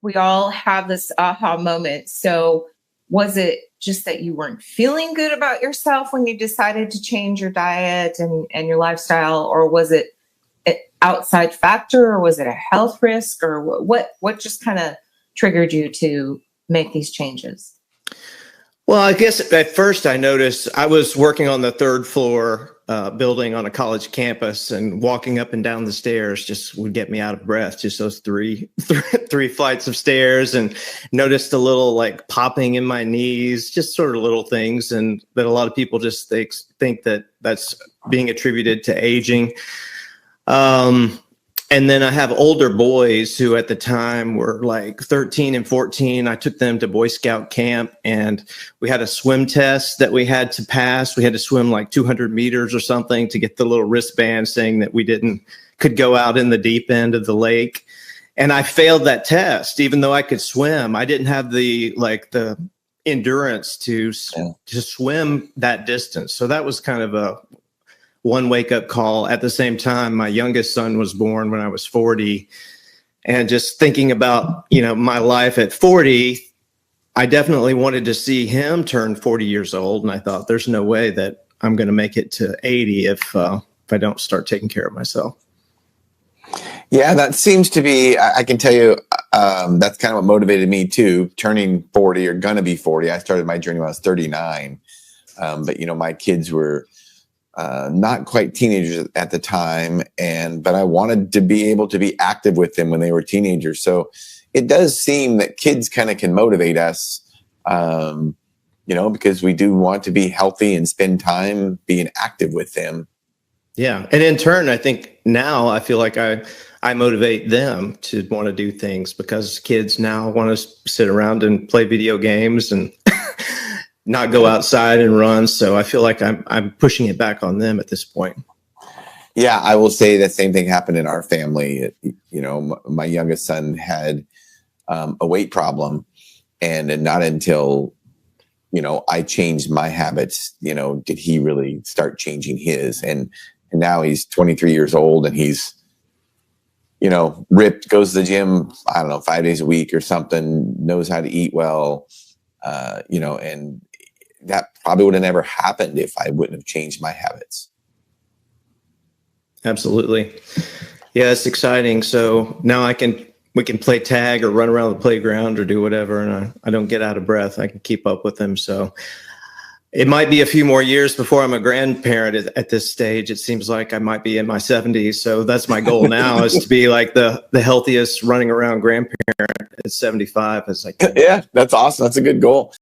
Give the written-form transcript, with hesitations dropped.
we all have this aha moment. So was it just that you weren't feeling good about yourself when you decided to change your diet and your lifestyle, or was it an outside factor, or was it a health risk, or what just kind of triggered you to make these changes? Well, I guess at first I noticed I was working on the third floor building on a college campus, and walking up and down the stairs just would get me out of breath. Just those three flights of stairs, and noticed a little like popping in my knees, just sort of little things, and that a lot of people just think that that's being attributed to aging. And then I have older boys who at the time were like 13 and 14. I took them to Boy Scout camp, and we had a swim test that we had to pass. We had to swim like 200 meters or something to get the little wristband saying that we could go out in the deep end of the lake. And I failed that test, even though I could swim. I didn't have the endurance to swim that distance. So that was kind of one wake-up call. At the same time, my youngest son was born when I was 40. And just thinking about, my life at 40, I definitely wanted to see him turn 40 years old. And I thought, there's no way that I'm going to make it to 80 if I don't start taking care of myself. Yeah, that seems to be, I can tell you, that's kind of what motivated me too, turning 40 or going to be 40. I started my journey when I was 39. But, my kids were not quite teenagers at the time, but I wanted to be able to be active with them when they were teenagers. So it does seem that kids kind of can motivate us, because we do want to be healthy and spend time being active with them. Yeah. And in turn, I think now I feel like I motivate them to want to do things, because kids now want to sit around and play video games and not go outside and run. So I feel like I'm pushing it back on them at this point. Yeah, I will say the same thing happened in our family. My youngest son had a weight problem, and not until, I changed my habits, did he really start changing his. And now he's 23 years old, and he's, ripped, goes to the gym, 5 days a week or something, knows how to eat well, and that probably would have never happened if I wouldn't have changed my habits. Absolutely. Yeah, it's exciting. So now we can play tag or run around the playground or do whatever, and I don't get out of breath. I can keep up with them. So it might be a few more years before I'm a grandparent at this stage. It seems like I might be in my 70s. So that's my goal now, is to be like the healthiest running around grandparent at 75 as I can. Yeah, that's awesome. That's a good goal.